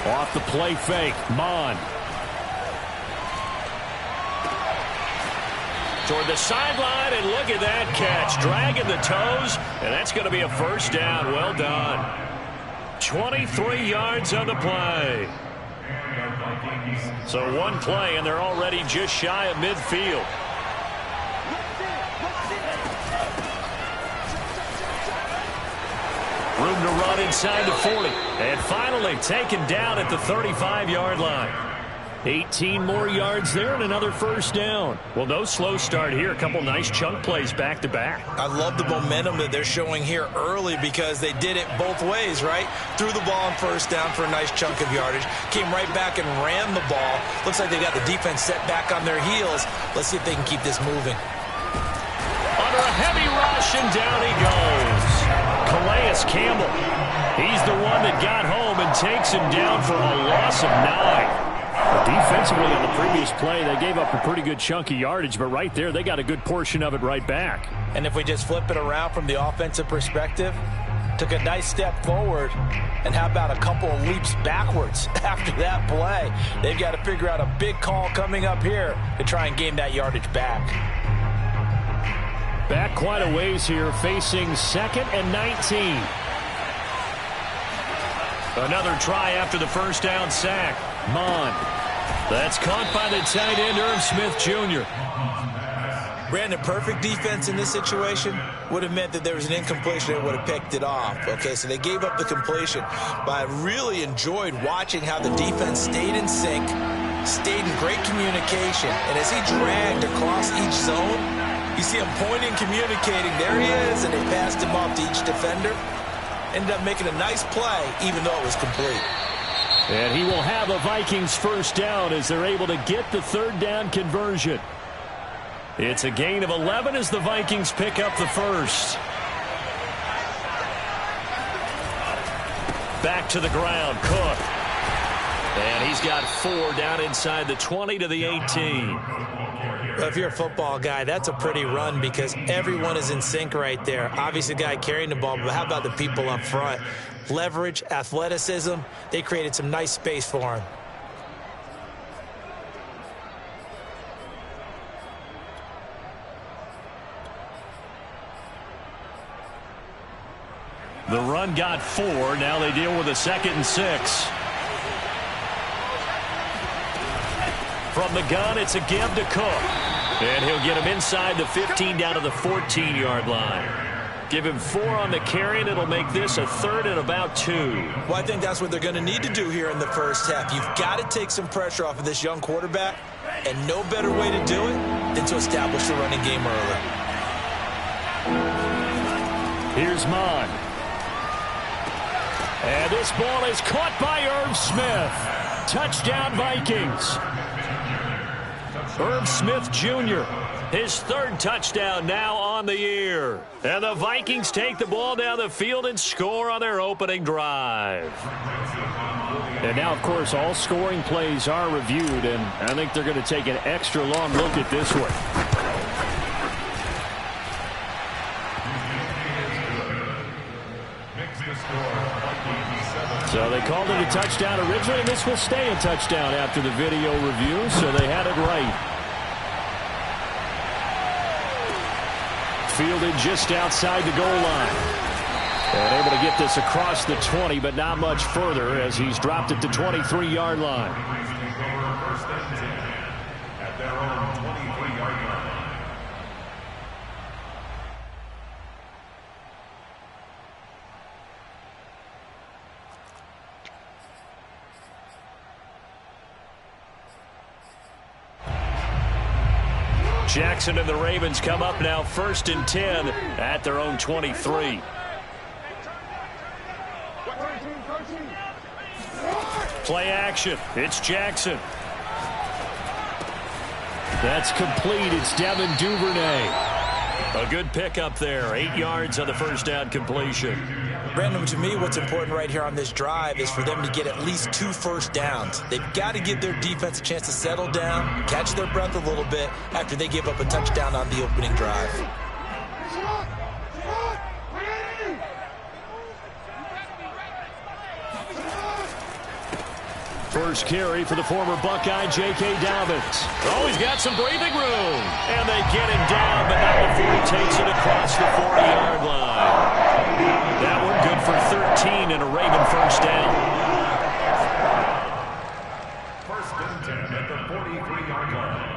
Off the play fake, Mond. Toward the sideline, and look at that catch. Dragging the toes, and that's going to be a first down. Well done. 23 yards on the play. So one play, and they're already just shy of midfield. Room to run inside the 40. And finally taken down at the 35-yard line. 18 more yards there and another first down. Well, no slow start here. A couple nice chunk plays back-to-back. I love the momentum that they're showing here early because they did it both ways, right? Threw the ball on first down for a nice chunk of yardage. Came right back and ran the ball. Looks like they got the defense set back on their heels. Let's see if they can keep this moving. Under a heavy rush, and down he goes. Calais Campbell. He's the one that got home and takes him down for a loss of 9. Defensively on the previous play, they gave up a pretty good chunk of yardage, but right there, they got a good portion of it right back. And if we just flip it around from the offensive perspective, took a nice step forward, and how about a couple of leaps backwards after that play? They've got to figure out a big call coming up here to try and gain that yardage back. Back quite a ways here, facing 2nd and 19. Another try after the first down sack. Mond. That's caught by the tight end, Irv Smith Jr. Brandon, perfect defense in this situation would have meant that there was an incompletion that would have picked it off. Okay, so they gave up the completion. But I really enjoyed watching how the defense stayed in sync, stayed in great communication. And as he dragged across each zone, you see him pointing, communicating. There he is, and they passed him off to each defender. Ended up making a nice play, even though it was complete. And he will have a Vikings first down as they're able to get the third down conversion. It's a gain of 11 as the Vikings pick up the first. Back to the ground, Cook. And he's got 4 down inside the 20 to the 18. Well, if you're a football guy, that's a pretty run because everyone is in sync right there. Obviously, the guy carrying the ball, but how about the people up front? Leverage, athleticism, they created some nice space for him. The run got 4. Now they deal with a 2nd and 6. From the gun, it's a give to Cook. And he'll get him inside the 15 down to the 14-yard line. Give him 4 on the carry, and it'll make this a 3rd and about 2. Well, I think that's what they're going to need to do here in the first half. You've got to take some pressure off of this young quarterback, and no better way to do it than to establish the running game early. Here's Mond. And this ball is caught by Irv Smith. Touchdown, Vikings. Irv Smith Jr., his 3rd touchdown now on the year. And the Vikings take the ball down the field and score on their opening drive. And now, of course, all scoring plays are reviewed, and I think they're going to take an extra long look at this one. So they called it a touchdown originally, and this will stay a touchdown after the video review, so they had it right. Fielded just outside the goal line. And able to get this across the 20, but not much further as he's dropped it to 23-yard line. Jackson and the Ravens come up now 1st and 10 at their own 23. Play action. It's Jackson. That's complete. It's Devin Duvernay. A good pickup there. 8 yards on the first down completion. Brandon, to me, what's important right here on this drive is for them to get at least 2 first downs. They've got to give their defense a chance to settle down, catch their breath a little bit after they give up a touchdown on the opening drive. First carry for the former Buckeye, J.K. Dobbins. Oh, he's got some breathing room. And they get him down, but not before he takes it across the 40-yard line. That one good for 13 and a Raven first down. First and 10 at the 43-yard line.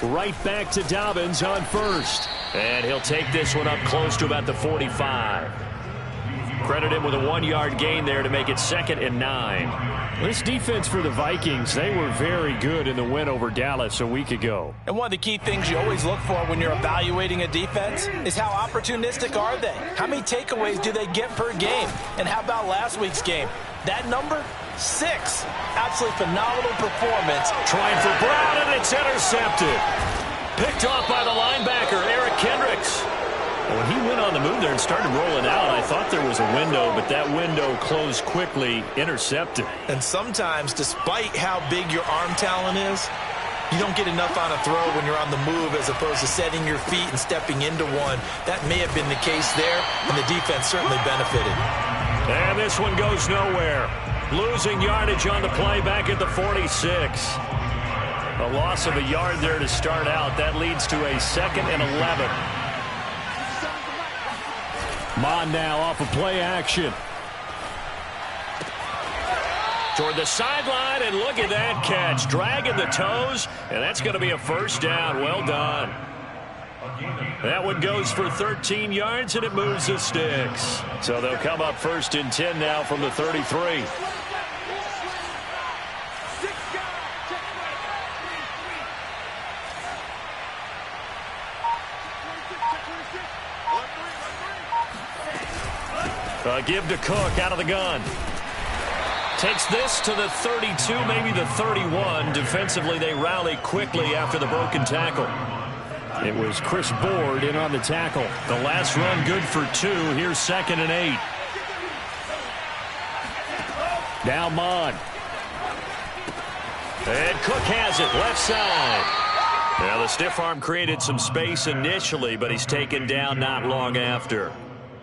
Right back to Dobbins on first. And he'll take this one up close to about the 45. Credit him with a 1-yard gain there to make it 2nd and 9. This defense for the Vikings, they were very good in the win over Dallas a week ago. And one of the key things you always look for when you're evaluating a defense is how opportunistic are they? How many takeaways do they get per game? And how about last week's game? That number? 6. Absolutely phenomenal performance. Trying for Brown, and it's intercepted. Picked off by the linebacker, Eric Kendricks. When he went on the move there and started rolling out, I thought there was a window, but that window closed quickly, intercepted. And sometimes, despite how big your arm talent is, you don't get enough on a throw when you're on the move as opposed to setting your feet and stepping into one. That may have been the case there, and the defense certainly benefited. And this one goes nowhere. Losing yardage on the play back at the 46. A loss of a yard there to start out. That leads to a 2nd and 11. Mond now off of play action. Toward the sideline, and look at that catch. Dragging the toes, and that's going to be a first down. Well done. That one goes for 13 yards, and it moves the sticks. So they'll come up 1st and 10 now from the 33. Give to Cook out of the gun. Takes this to the 32, maybe the 31. Defensively, they rally quickly after the broken tackle. It was Chris Board in on the tackle. The last run good for 2. Here's 2nd and 8. Now Mond. And Cook has it, left side. Well, the stiff arm created some space initially, but he's taken down not long after.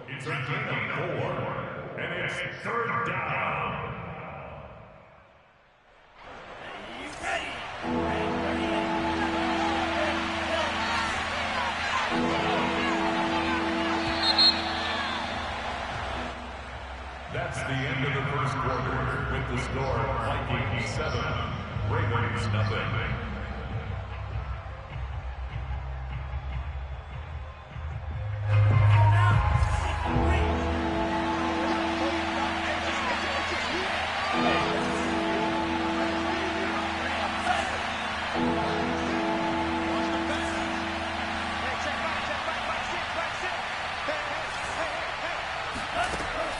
It's a gain of 4, and it's 3rd down. That's the end of the first quarter with the score Vikings 7, Ravens nothing.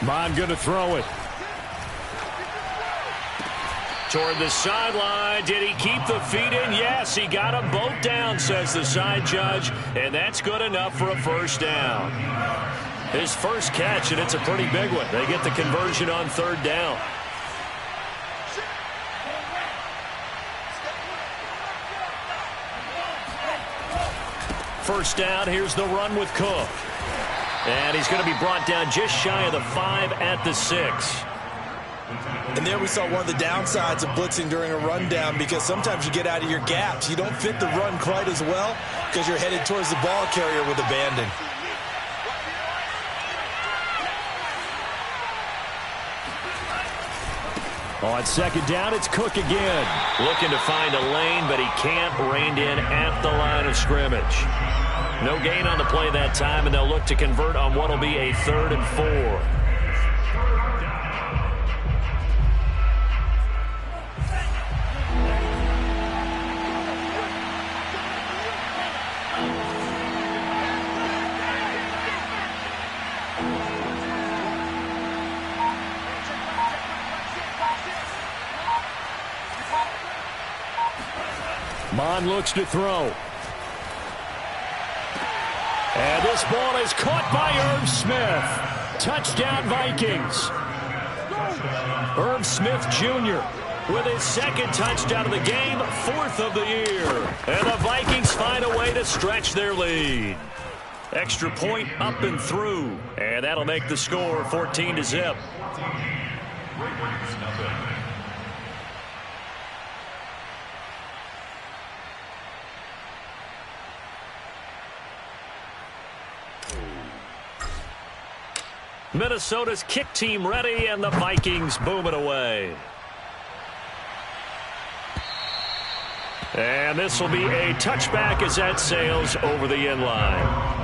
Mond going to throw it. Toward the sideline. Did he keep the feet in? Yes, he got them both down, says the side judge. And that's good enough for a first down. His first catch, and it's a pretty big one. They get the conversion on 3rd down. First down, here's the run with Cook. And he's going to be brought down just shy of the 5 at the 6. And there we saw one of the downsides of blitzing during a rundown, because sometimes you get out of your gaps. You don't fit the run quite as well because you're headed towards the ball carrier with abandon. On 2nd down, it's Cook again. Looking to find a lane, but he can't. Reined in at the line of scrimmage. No gain on the play that time, and they'll look to convert on what will be a 3rd and 4. Mond looks to throw. And this ball is caught by Irv Smith. Touchdown Vikings. Irv Smith Jr. with his second touchdown of the game, 4th of the year. And the Vikings find a way to stretch their lead. Extra point up and through. And that'll make the score 14-0. Minnesota's kick team ready, and the Vikings boom it away. And this will be a touchback as that sails over the end line.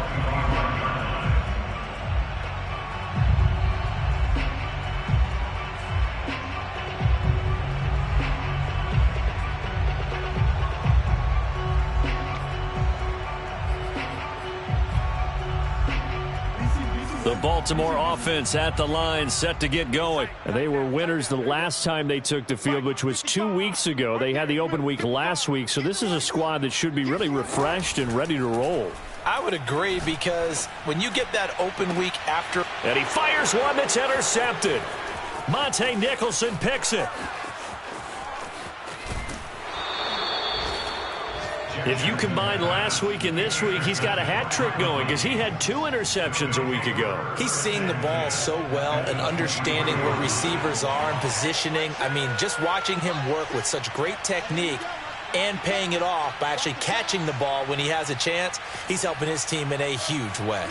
The Baltimore offense at the line, set to get going. They were winners the last time they took the field, which was 2 weeks ago. They had the open week last week, so this is a squad that should be really refreshed and ready to roll. I would agree, because when you get that open week after... And he fires one that's intercepted. Monte Nicholson picks it. If you combine last week and this week, he's got a hat trick going because he had 2 interceptions a week ago. He's seeing the ball so well and understanding where receivers are and positioning. I mean, just watching him work with such great technique and paying it off by actually catching the ball when he has a chance, he's helping his team in a huge way.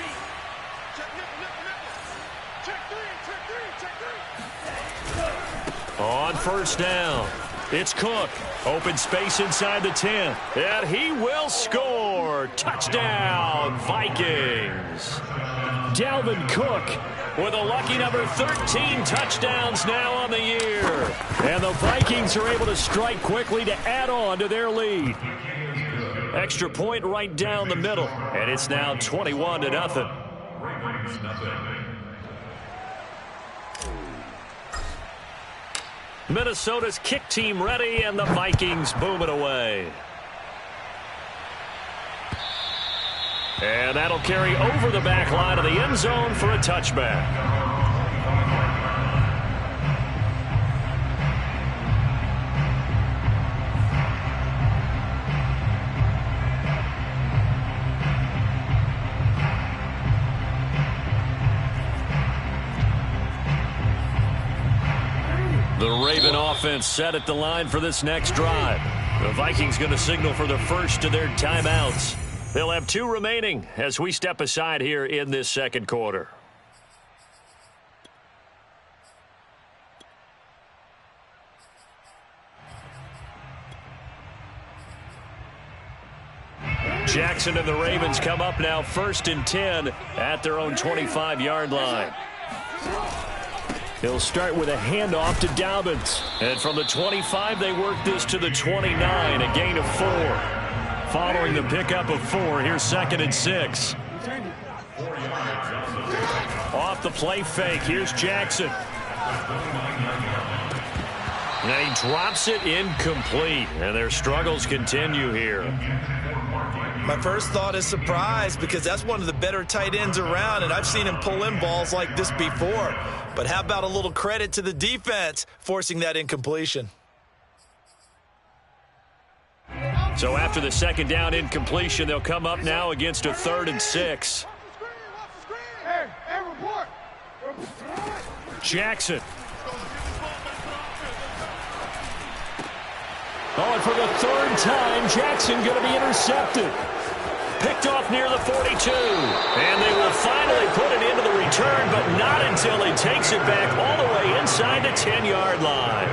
On first down, it's Cook. Open space inside the 10. And he will score. Touchdown, Vikings. Dalvin Cook with a lucky number 13 touchdowns now on the year. And the Vikings are able to strike quickly to add on to their lead. Extra point right down the middle. And it's now 21-0. Minnesota's kick team ready, and the Vikings boom it away. And that'll carry over the back line of the end zone for a touchback. The Raven offense set at the line for this next drive. The Vikings going to signal for the first of their timeouts. They'll have 2 remaining as we step aside here in this second quarter. Jackson and the Ravens come up now 1st and 10 at their own 25-yard line. He'll start with a handoff to Dobbins. And from the 25, they work this to the 29, a gain of 4. Following the pickup of 4, here's 2nd and 6. Off the play fake, here's Jackson. And he drops it incomplete. And their struggles continue here. My first thought is surprise, because that's one of the better tight ends around, and I've seen him pull in balls like this before. But how about a little credit to the defense forcing that incompletion? So after the 2nd down incompletion, they'll come up now against a 3rd and 6. Jackson. Oh, and for the 3rd time, Jackson going to be intercepted. Picked off near the 42. And they will finally put it into the return, but not until he takes it back all the way inside the 10-yard line.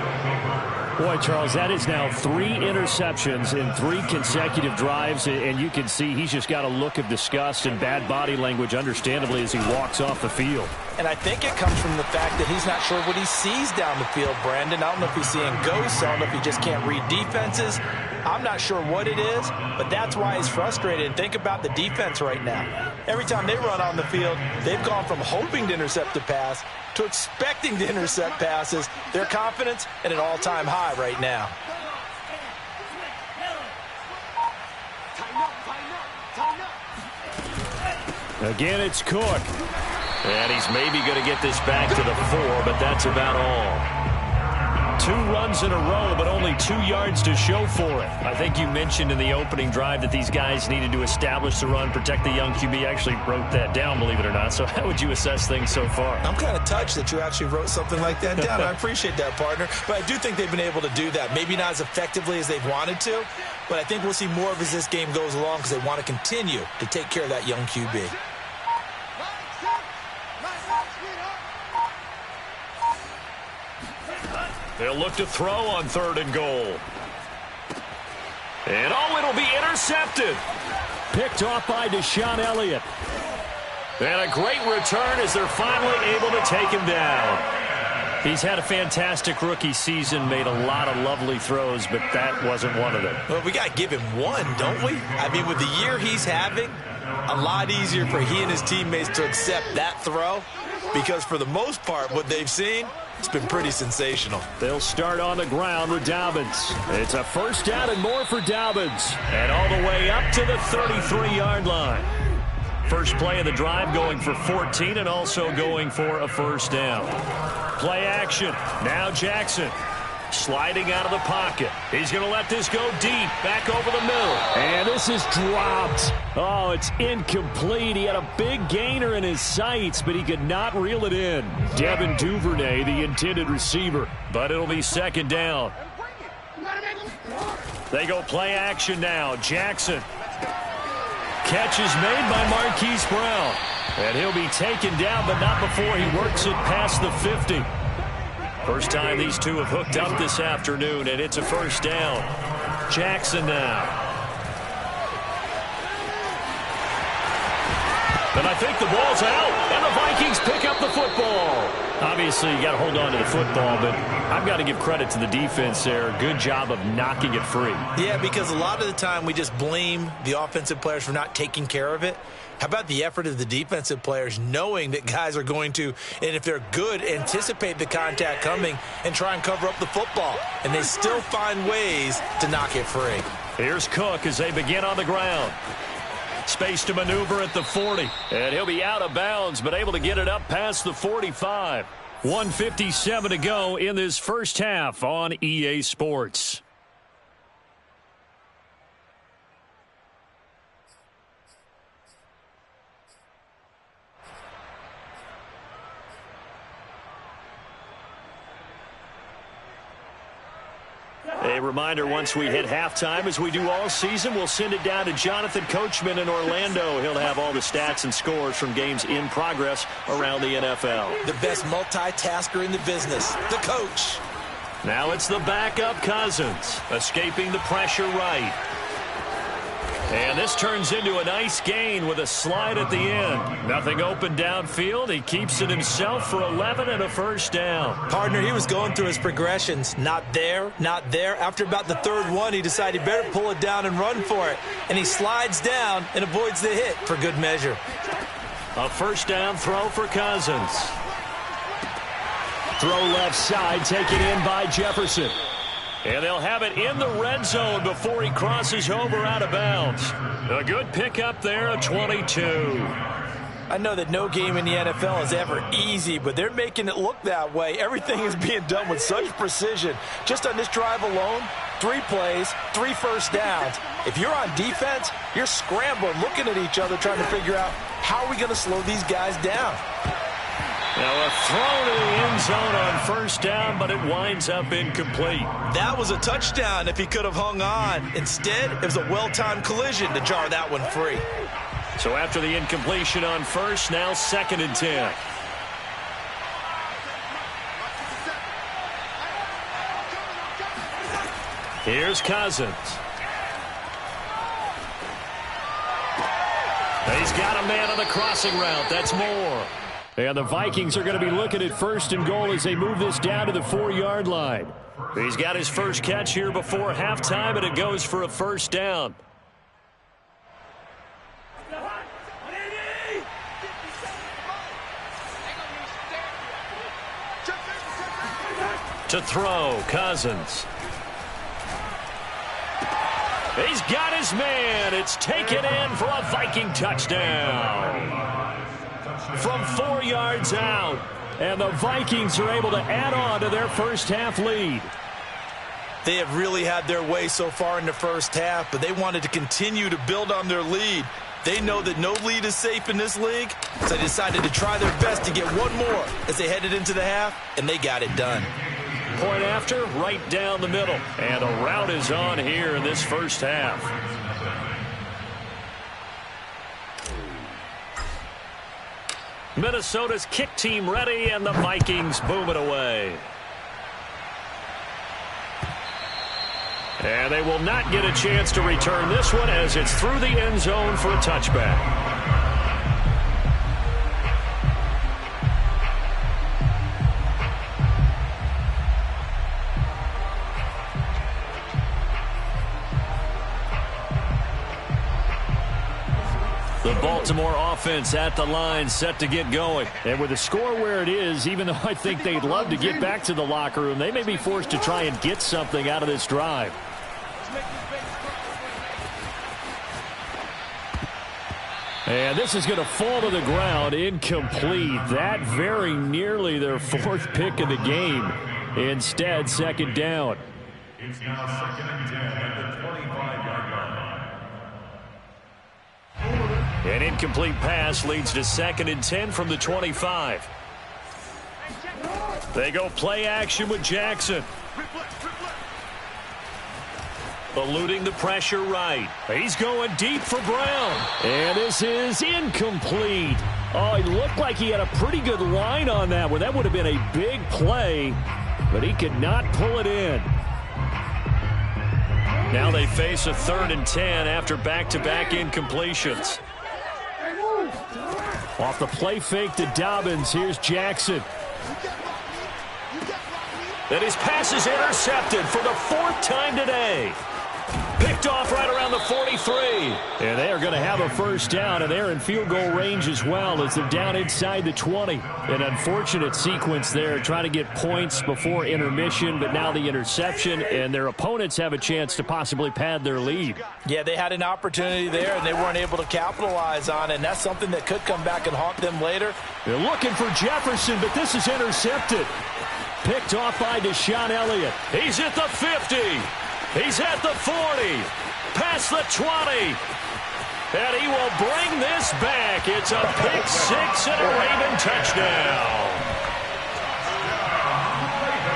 Boy, Charles, that is now 3 interceptions in 3 consecutive drives, and you can see he's just got a look of disgust and bad body language, understandably, as he walks off the field. And I think it comes from the fact that he's not sure what he sees down the field, Brandon. I don't know if he's seeing ghosts. I don't know if he just can't read defenses. I'm not sure what it is, but that's why he's frustrated. And think about the defense right now. Every time they run on the field, they've gone from hoping to intercept a pass to expecting to intercept passes. Their confidence at an all-time high right now. Again, it's Cook. And he's maybe going to get this back to the 4, but that's about all. 2 runs in a row, but only 2 yards to show for it. I think you mentioned in the opening drive that these guys needed to establish the run, protect the young QB. I actually wrote that down, believe it or not. So how would you assess things so far? I'm kind of touched that you actually wrote something like that down. I appreciate that, partner. But I do think they've been able to do that. Maybe not as effectively as they've wanted to, but I think we'll see more of as this game goes along because they want to continue to take care of that young QB. They'll look to throw on 3rd and goal. And it'll be intercepted. Picked off by Deshaun Elliott. And a great return as they're finally able to take him down. He's had a fantastic rookie season, made a lot of lovely throws, but that wasn't one of them. Well, we got to give him one, don't we? I mean, with the year he's having, a lot easier for he and his teammates to accept that throw because for the most part, what they've seen, it's been pretty sensational. They'll start on the ground with Dobbins. It's a 1st down and more for Dobbins. And all the way up to the 33-yard line. First play of the drive going for 14 and also going for a 1st down. Play action. Now Jackson. Sliding out of the pocket. He's going to let this go deep. Back over the middle. And this is dropped. Oh, it's incomplete. He had a big gainer in his sights, but he could not reel it in. Devin Duvernay, the intended receiver. But it'll be 2nd down. They go play action now. Jackson. Catch is made by Marquise Brown. And he'll be taken down, but not before he works it past the 50. First time these two have hooked up this afternoon, and it's a 1st down. Jackson now. And I think the ball's out, and the Vikings pick up the football. Obviously, you got to hold on to the football, but I've got to give credit to the defense there. Good job of knocking it free. Yeah, because a lot of the time we just blame the offensive players for not taking care of it. How about the effort of the defensive players knowing that guys are going to, and if they're good, anticipate the contact coming and try and cover up the football. And they still find ways to knock it free. Here's Cook as they begin on the ground. Space to maneuver at the 40. And he'll be out of bounds, but able to get it up past the 45. 1:57 to go in this first half on EA Sports. A reminder, once we hit halftime, as we do all season, we'll send it down to Jonathan Coachman in Orlando. He'll have all the stats and scores from games in progress around the NFL. The best multitasker in the business, the coach. Now it's the backup Cousins, escaping the pressure right. And this turns into a nice gain with a slide at the end. Nothing open downfield. He keeps it himself for 11 and a 1st down. Partner, he was going through his progressions. Not there, not there. After about the 3rd one, he decided he better pull it down and run for it. And he slides down and avoids the hit for good measure. A 1st down throw for Cousins. Throw left side, taken in by Jefferson. And they'll have it in the red zone before he crosses over out of bounds. A good pickup there, a 22. I know that no game in the NFL is ever easy, but they're making it look that way. Everything is being done with such precision. Just on this drive alone, 3 plays, 3 1st downs. If you're on defense, you're scrambling, looking at each other, trying to figure out how are we going to slow these guys down. Now a throw to the end zone on 1st down, but it winds up incomplete. That was a touchdown if he could have hung on. Instead, it was a well-timed collision to jar that one free. So after the incompletion on 1st, now 2nd and 10. Here's Cousins. He's got a man on the crossing route. That's Moore. And the Vikings are going to be looking at 1st and goal as they move this down to the 4-yard line. He's got his first catch here before halftime, and it goes for a 1st down. To throw, Cousins. He's got his man. It's taken in for a Viking touchdown. From 4 yards out. And the Vikings are able to add on to their first half lead. They have really had their way so far in the first half, but they wanted to continue to build on their lead. They know that no lead is safe in this league, so they decided to try their best to get one more as they headed into the half, and they got it done. Point after, right down the middle. And a rout is on here in this first half. Minnesota's kick team ready, and the Vikings boom it away. And they will not get a chance to return this one as it's through the end zone for a touchback. The Baltimore offense at the line, set to get going. And with the score where it is, even though I think they'd love to get back to the locker room, they may be forced to try and get something out of this drive. And this is going to fall to the ground, incomplete. That very nearly their fourth pick of the game. Instead, second down. It's now 2nd and 10 at the 25-yard line. An incomplete pass leads to 2nd and 10 from the 25. They go play action with Jackson. Eluding the pressure right. He's going deep for Brown. And this is incomplete. Oh, he looked like he had a pretty good line on that one. That would have been a big play, but he could not pull it in. Now they face a 3rd and 10 after back-to-back incompletions. Off the play fake to Dobbins, here's Jackson. And his pass is intercepted for the 4th time today. Picked off right around the 43. And they are going to have a first down, and they're in field goal range as well as they're down inside the 20. An unfortunate sequence there, trying to get points before intermission, but now the interception, and their opponents have a chance to possibly pad their lead. Yeah, they had an opportunity there, and they weren't able to capitalize on it, and that's something that could come back and haunt them later. They're looking for Jefferson, but this is intercepted. Picked off by Deshaun Elliott. He's at the 50. He's at the 40, past the 20, and he will bring this back. It's a pick six and a Raven touchdown.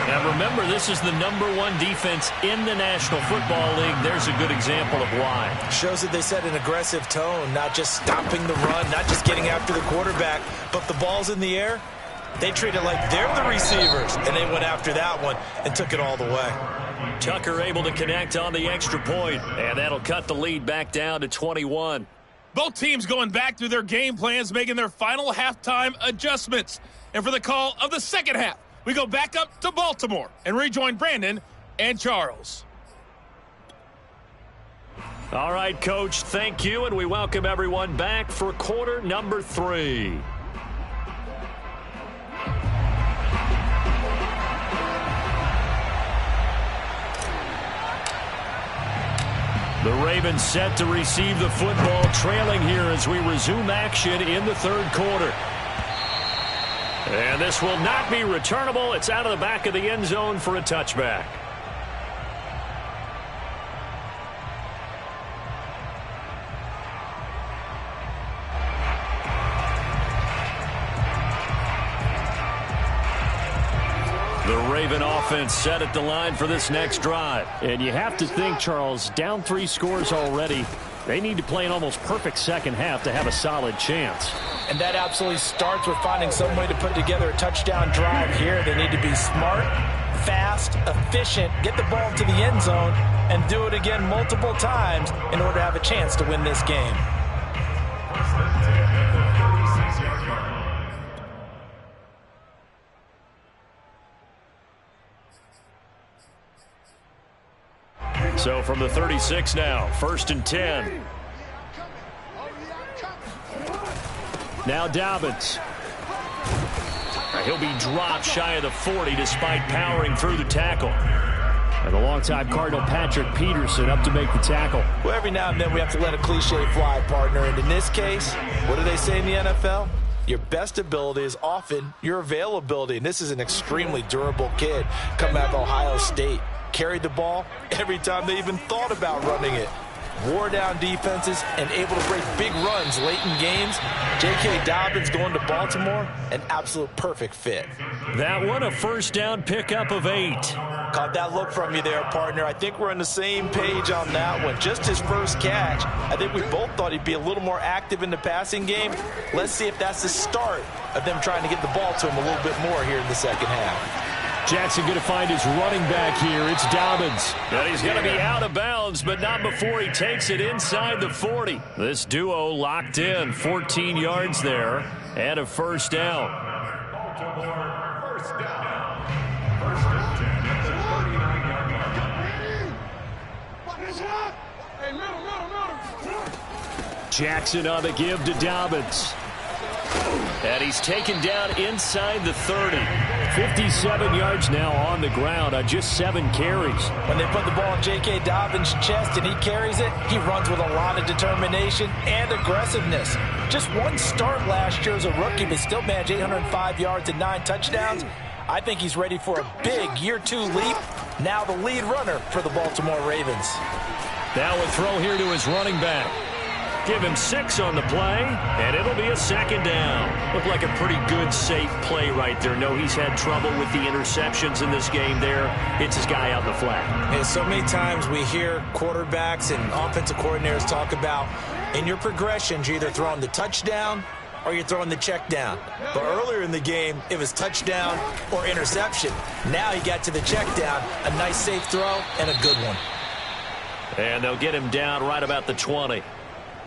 Now remember, this is the #1 defense in the National Football League. There's a good example of why. Shows that they set an aggressive tone, not just stopping the run, not just getting after the quarterback, but the ball's in the air. They treat it like they're the receivers, and they went after that one and took it all the way. Tucker able to connect on the extra point, and that'll cut the lead back down to 21. Both teams going back through their game plans, making their final halftime adjustments. And for the call of the second half, we go back up to Baltimore and rejoin Brandon and Charles. All right, Coach, thank you, and we welcome everyone back for quarter number 3. The Ravens set to receive the football, trailing here as we resume action in the 3rd quarter. And this will not be returnable. It's out of the back of the end zone for a touchback. The Raven offense set at the line for this next drive. And you have to think, Charles, down 3 scores already. They need to play an almost perfect second half to have a solid chance. And that absolutely starts with finding some way to put together a touchdown drive here. They need to be smart, fast, efficient, get the ball to the end zone, and do it again multiple times in order to have a chance to win this game. So from the 36 now, 1st and 10. Now Dobbins. He'll be dropped shy of the 40 despite powering through the tackle. And the longtime Cardinal Patrick Peterson up to make the tackle. Well, every now and then we have to let a cliche fly, partner. And in this case, what do they say in the NFL? your best ability is often your availability. And this is an extremely durable kid coming out of Ohio State. Carried the ball every time they even thought about running it. Wore down defenses and able to break big runs late in games. J.K. Dobbins going to Baltimore, an absolute perfect fit. That one a first down pickup of 8. Caught that look from you there, partner. I think we're on the same page on that one. Just his first catch. I think we both thought he'd be a little more active in the passing game. Let's see if that's the start of them trying to get the ball to him a little bit more here in the second half. Jackson going to find his running back here. It's Dobbins. And he's going to be out of bounds, but not before he takes it inside the 40. This duo locked in. 14 yards there and a first down. Baltimore, first down. First and 10 at the 39-yard line. Jackson on the give to Dobbins. And he's taken down inside the 30. 57 yards now on the ground on just 7 carries. When they put the ball in J.K. Dobbins' chest and he carries it, he runs with a lot of determination and aggressiveness. Just one start last year as a rookie, but still managed 805 yards and 9 touchdowns. I think he's ready for a big year 2 leap. Now the lead runner for the Baltimore Ravens. Now a throw here to his running back. Give him 6 on the play, and it'll be a second down. Looked like a pretty good, safe play right there. No, he's had trouble with the interceptions in this game there. Hits his guy out in the flat. And so many times we hear quarterbacks and offensive coordinators talk about, in your progressions, you're either throwing the touchdown or you're throwing the check down. But earlier in the game, it was touchdown or interception. Now he got to the check down, a nice safe throw, and a good one. And they'll get him down right about the 20.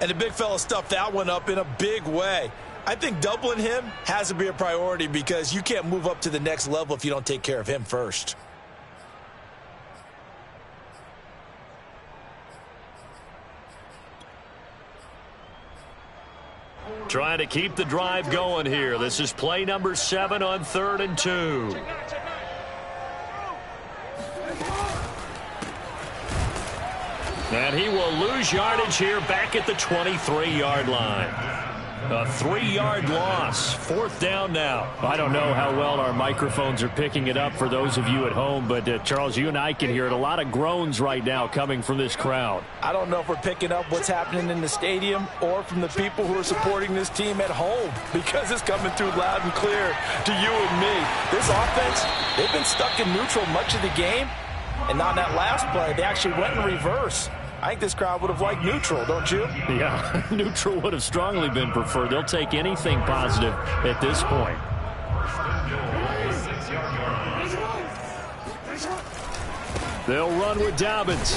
And the big fella stuffed that one up in a big way. I think doubling him has to be a priority because you can't move up to the next level if you don't take care of him first. Trying to keep the drive going here. This is play number 7 on 3rd and 2. And he will lose yardage here back at the 23-yard line. A 3-yard loss. 4th down now. I don't know how well our microphones are picking it up for those of you at home, but Charles, you and I can hear it. A lot of groans right now coming from this crowd. I don't know if we're picking up what's happening in the stadium or from the people who are supporting this team at home because it's coming through loud and clear to you and me. This offense, they've been stuck in neutral much of the game. And on that last play, they actually went in reverse. I think this crowd would have liked neutral, don't you? Yeah, neutral would have strongly been preferred. They'll take anything positive at this point. They'll run with Dobbins.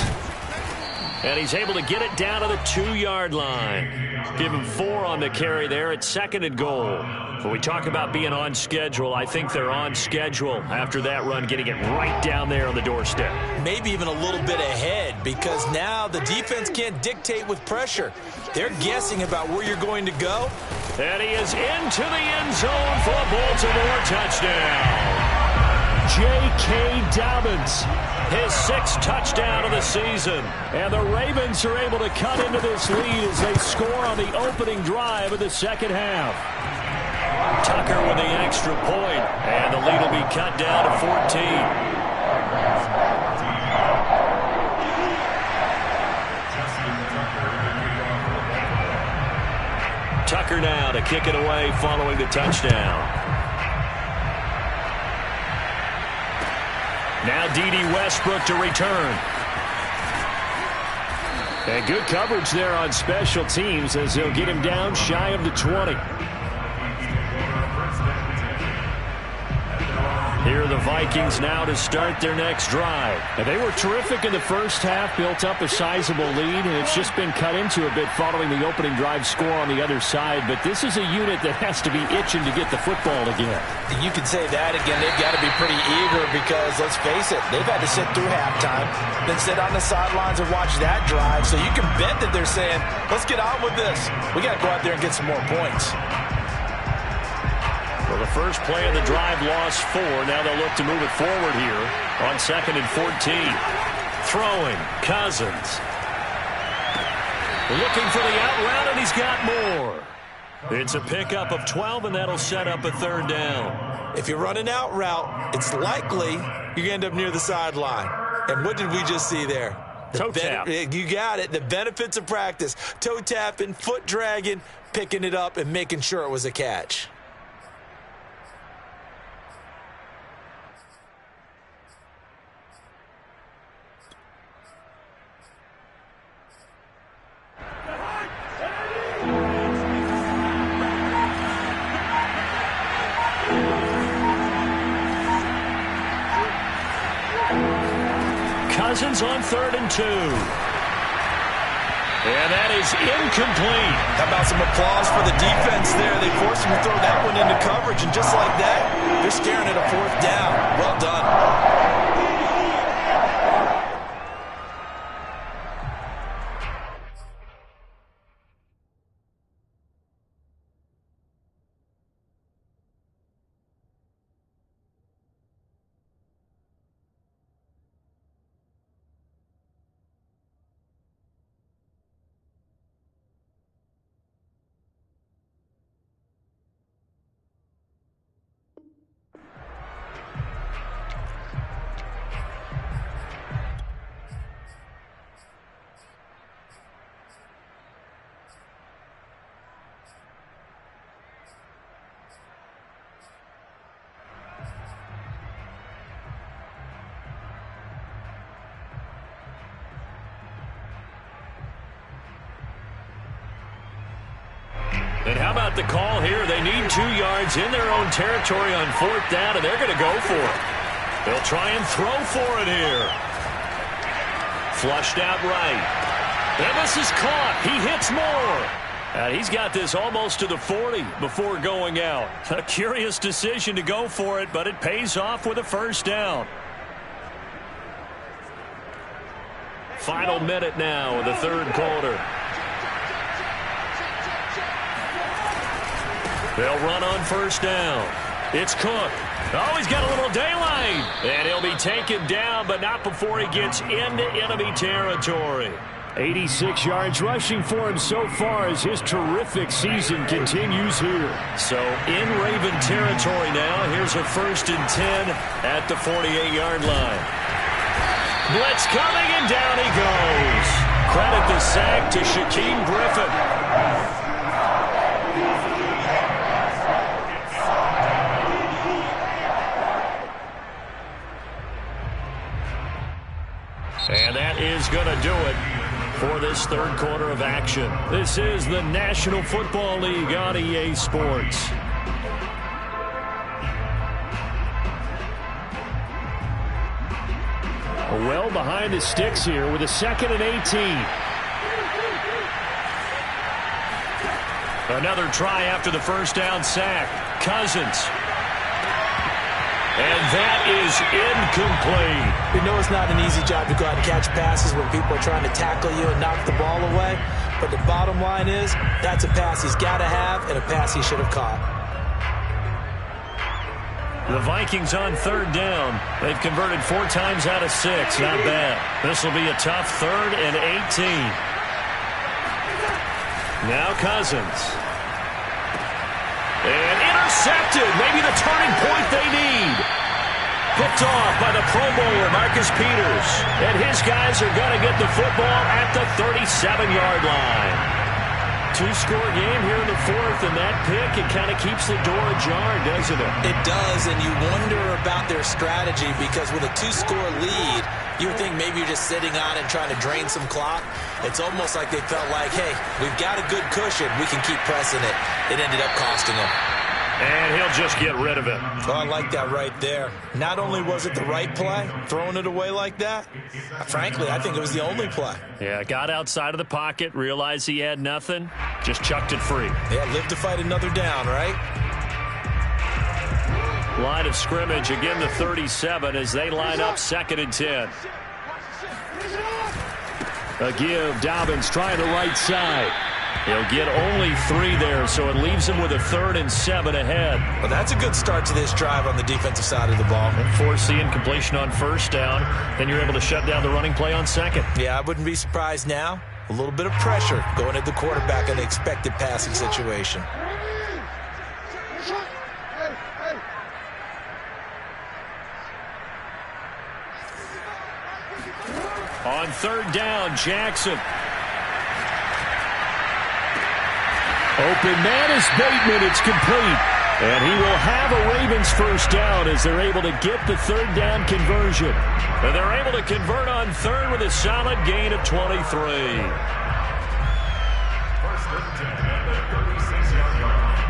And he's able to get it down to the 2-yard line. Give him 4 on the carry there at 2nd and goal. When we talk about being on schedule, I think they're on schedule after that run, getting it right down there on the doorstep. Maybe even a little bit ahead because now the defense can't dictate with pressure. They're guessing about where you're going to go. And he is into the end zone for a Baltimore touchdown. J.K. Dobbins, his 6th touchdown of the season. And the Ravens are able to cut into this lead as they score on the opening drive of the second half. Tucker with the extra point, and the lead will be cut down to 14. Tucker now to kick it away following the touchdown. Now D.D. Westbrook to return. And good coverage there on special teams as they'll get him down shy of the 20. Here are the Vikings now to start their next drive. And they were terrific in the first half, built up a sizable lead, and it's just been cut into a bit following the opening drive score on the other side. But this is a unit that has to be itching to get the football again. You can say that again. They've got to be pretty eager because, let's face it, they've had to sit through halftime, then sit on the sidelines and watch that drive. So you can bet that they're saying, let's get on with this. We got to go out there and get some more points. Well, the first play of the drive lost 4. Now they'll look to move it forward here on 2nd and 14. Throwing, Cousins. Looking for the out route, and he's got more. It's a pickup of 12, and that'll set up a third down. If you're running out route, it's likely you're going to end up near the sideline. And what did we just see there? Toe tap. You got it. The benefits of practice. Toe tapping, foot dragging, picking it up, and making sure it was a catch. Cousins on 3rd and 2. And that is incomplete. How about some applause for the defense there? They forced him to throw that one into coverage, and just like that, they're staring at a 4th down. Well done. And how about the call here? They need 2 yards in their own territory on 4th down, and they're going to go for it. They'll try and throw for it here. Flushed out right. And this is caught. He hits more. And he's got this almost to the 40 before going out. A curious decision to go for it, but it pays off with a 1st down. Final minute now of the 3rd quarter. They'll run on 1st down. It's Cook. Oh, he's got a little daylight. And he'll be taken down, but not before he gets into enemy territory. 86 yards rushing for him so far as his terrific season continues here. So in Raven territory now. Here's a 1st and 10 at the 48-yard line. Blitz coming, and down he goes. Credit the sack to Shaquem Griffin. And that is going to do it for this 3rd quarter of action. This is the National Football League on EA Sports. Well behind the sticks here with a 2nd and 18. Another try after the 1st down sack. Cousins. And that is incomplete. We know it's not an easy job to go out and catch passes when people are trying to tackle you and knock the ball away. But the bottom line is, that's a pass he's got to have and a pass he should have caught. The Vikings on 3rd down. They've converted 4 times out of 6. Not bad. This will be a tough 3rd and 18. Now Cousins. And intercepted. Maybe the turning point they need. Picked off by the Pro Bowler, Marcus Peters. And his guys are going to get the football at the 37-yard line. 2-score game here in the 4th, and that pick, it kind of keeps the door ajar, doesn't it? It does, and you wonder about their strategy because with a 2-score lead, you would think maybe you're just sitting on it and trying to drain some clock. It's almost like they felt like, hey, we've got a good cushion. We can keep pressing it. It ended up costing them. And he'll just get rid of it. Oh, I like that right there. Not only was it the right play, throwing it away like that, frankly, I think it was the only play. Yeah, got outside of the pocket, realized he had nothing, just chucked it free. Yeah, live to fight another down, right? Line of scrimmage, again the 37 as they line up 2nd and 10. A give, Dobbins trying the right side. He'll get only 3 there, so it leaves him with a 3rd and 7 ahead. Well, that's a good start to this drive on the defensive side of the ball. And force the incompletion on 1st down, then you're able to shut down the running play on 2nd. Yeah, I wouldn't be surprised now. A little bit of pressure going at the quarterback in the expected passing situation. On third down, Jackson. Open man is Bateman. It's complete. And he will have a Ravens first down as they're able to get the third down conversion. And they're able to convert on third with a solid gain of 23. First and 10 at the 36-yard line.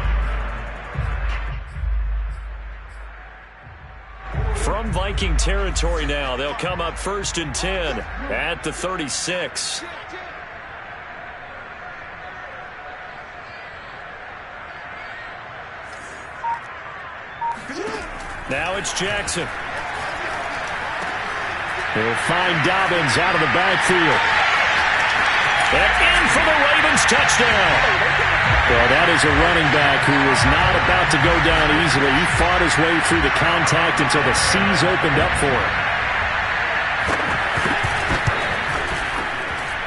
From Viking territory now, they'll come up first and 10 at the 36. Now it's Jackson. He'll find Dobbins out of the backfield. And in for the Ravens touchdown. Well, that is a running back who is not about to go down easily. He fought his way through the contact until the seas opened up for him.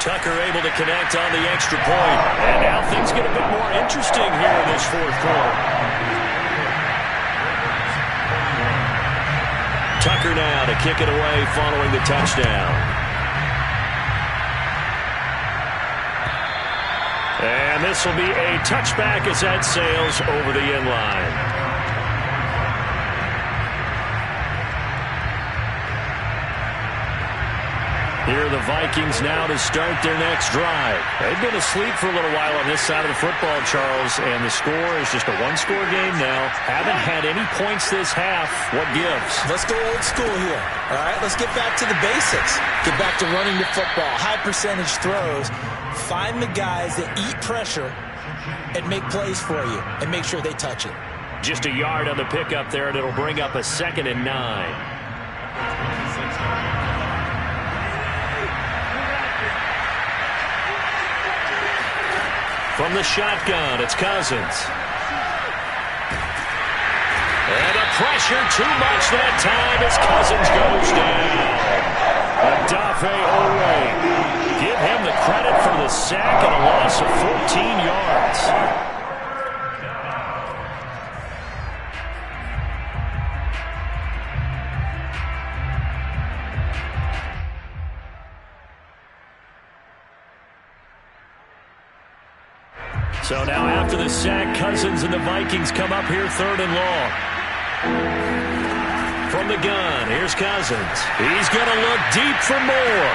Tucker able to connect on the extra point. And now things get a bit more interesting here in this fourth quarter. Tucker now to kick it away following the touchdown. And this will be a touchback as that sails over the end line. Here are the Vikings now to start their next drive. They've been asleep for a little while on this side of the football, Charles, and the score is just a one-score game now. Haven't had any points this half. What gives? Let's go old school here. All right, let's get back to the basics. Get back to running the football, high percentage throws. Find the guys that eat pressure and make plays for you and make sure they touch it. Just a yard on the pickup there, and it'll bring up a 2nd and 9. From the shotgun, it's Cousins. And a pressure too much that time as Cousins goes down. Odafe Oweh. Give him the credit for the sack and a loss of 14 yards. So now after the sack, Cousins and the Vikings come up here 3rd and long. From the gun, here's Cousins. He's going to look deep for more.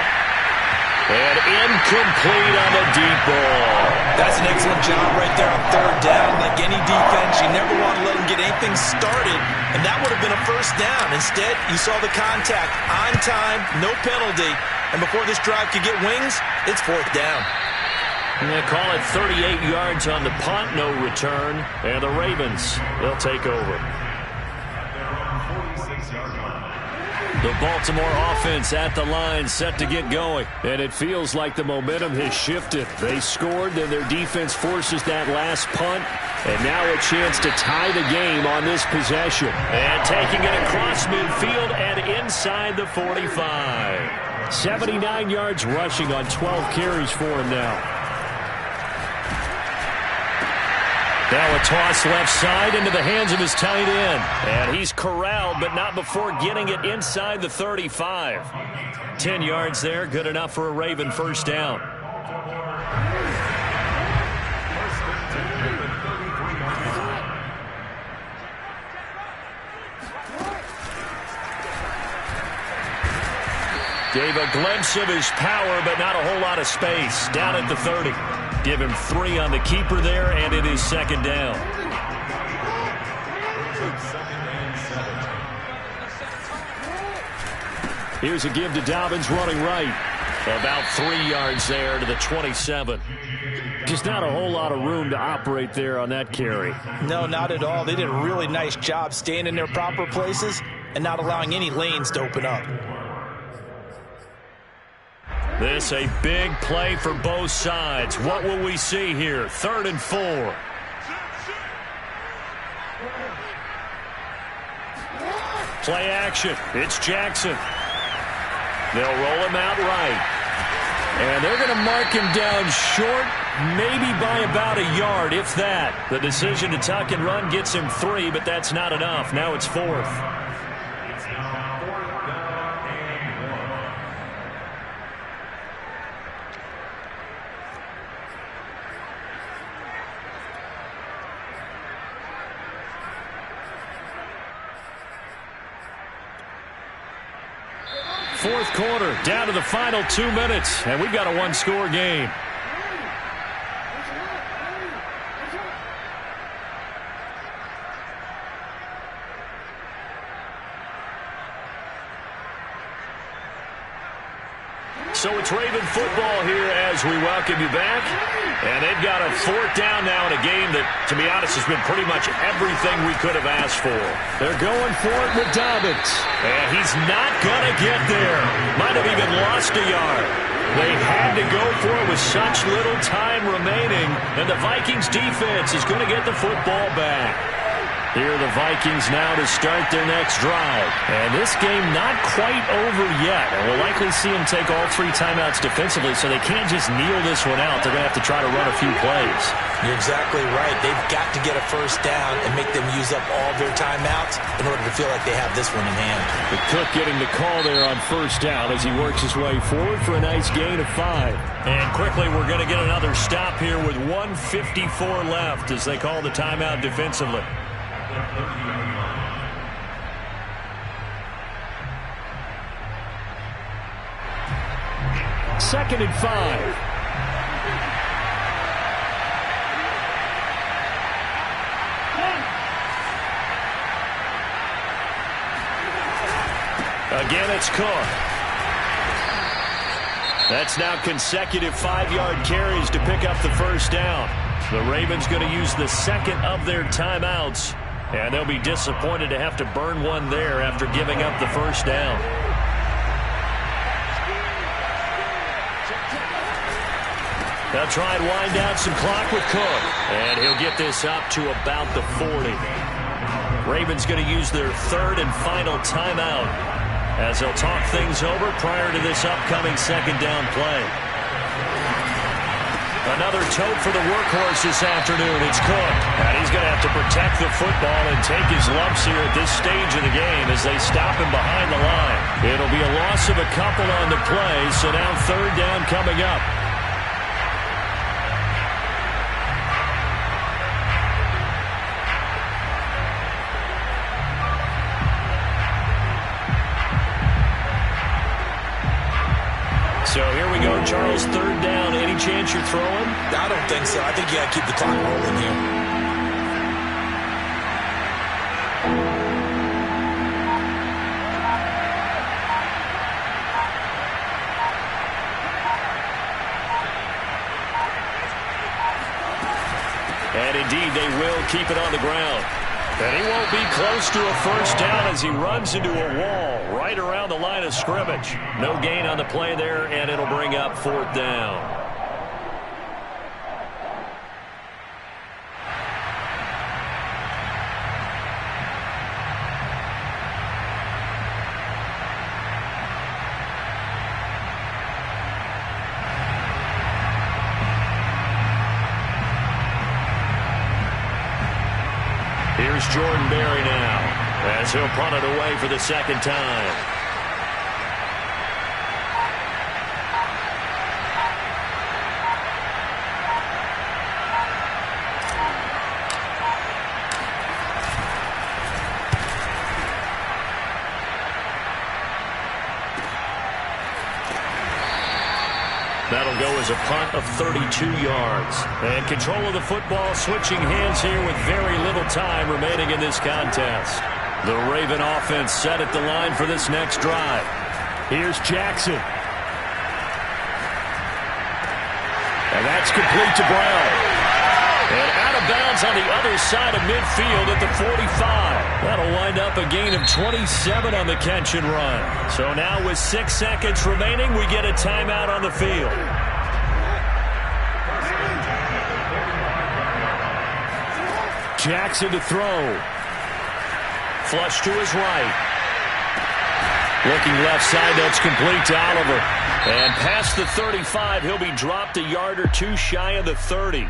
And incomplete on the deep ball. That's an excellent job right there on 3rd down. Like any defense, you never want to let them get anything started, and that would have been a first down. Instead, you saw the contact on time, no penalty, and before this drive could get wings, it's 4th down. And they call it 38 yards on the punt, no return. And the Ravens, they'll take over. The Baltimore offense at the line, set to get going. And it feels like the momentum has shifted. They scored, then their defense forces that last punt. And now a chance to tie the game on this possession. And taking it across midfield and inside the 45. 79 yards rushing on 12 carries for him now. Now a toss left side into the hands of his tight end. And he's corralled, but not before getting it inside the 35. 10 yards there, good enough for a Raven first down. Gave a glimpse of his power, but not a whole lot of space. Down at the 30. Give him 3 on the keeper there, and it is 2nd down. Here's a give to Dobbins running right. About 3 yards there to the 27. Just not a whole lot of room to operate there on that carry. No, not at all. They did a really nice job staying in their proper places and not allowing any lanes to open up. This a big play for both sides. What will we see here? 3rd and 4. Play action. It's Jackson. They'll roll him out right. And they're going to mark him down short, maybe by about a yard, if that. The decision to tuck and run gets him 3, but that's not enough. Now it's 4th. It's now 4th down and 1. Fourth quarter, down to the final 2 minutes, and we've got a one-score game. So it's Raven football here as we welcome you back. And they've got a 4th down now in a game that, to be honest, has been pretty much everything we could have asked for. They're going for it with Dobbins. And he's not going to get there. Might have even lost a yard. They had to go for it with such little time remaining. And the Vikings defense is going to get the football back. Here are the Vikings now to start their next drive. And this game not quite over yet. And we'll likely see them take all 3 timeouts defensively, so they can't just kneel this one out. They're going to have to try to run a few plays. You're exactly right. They've got to get a first down and make them use up all their timeouts in order to feel like they have this one in hand. But Cook getting the call there on first down as he works his way forward for a nice gain of 5. And quickly we're going to get another stop here with 1:54 left as they call the timeout defensively. Second and 5. Again, it's Cook. That's now consecutive 5-yard carries to pick up the first down. The Ravens going to use the second of their timeouts. And they'll be disappointed to have to burn one there after giving up the first down. They'll try and wind down some clock with Cook. And he'll get this up to about the 40. Ravens going to use their 3rd and final timeout as they'll talk things over prior to this upcoming second down play. Another tote for the workhorse this afternoon. It's Cook. And he's going to have to protect the football and take his lumps here at this stage of the game as they stop him behind the line. It'll be a loss of a couple on the play, so now 3rd down coming up. So here we go, Charles, 3rd down. Any chance you're throwing? I don't think so. I think you got to keep the clock rolling here. And indeed, they will keep it on the ground. And he won't be close to a first down as he runs into a wall right around the line of scrimmage. No gain on the play there, and it'll bring up 4th down. Here's Jordan Berry now as he'll punt it away for the second time. That'll go as a punt of 32 yards. And control of the football switching hands here with very little time remaining in this contest. The Raven offense set at the line for this next drive. Here's Jackson. And that's complete to Brown. And out of bounds on the other side of midfield at the 45. That'll wind up a gain of 27 on the catch and run. So now with 6 seconds remaining, we get a timeout on the field. Jackson to throw. Flush to his right. Looking left side, that's complete to Oliver. And past the 35, he'll be dropped a yard or two shy of the 30.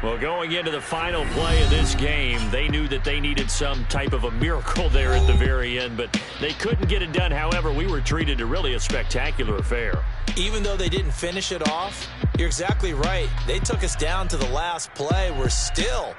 Well, going into the final play of this game, they knew that they needed some type of a miracle there at the very end, but they couldn't get it done. However, we were treated to really a spectacular affair. Even though they didn't finish it off, you're exactly right. They took us down to the last play. We're still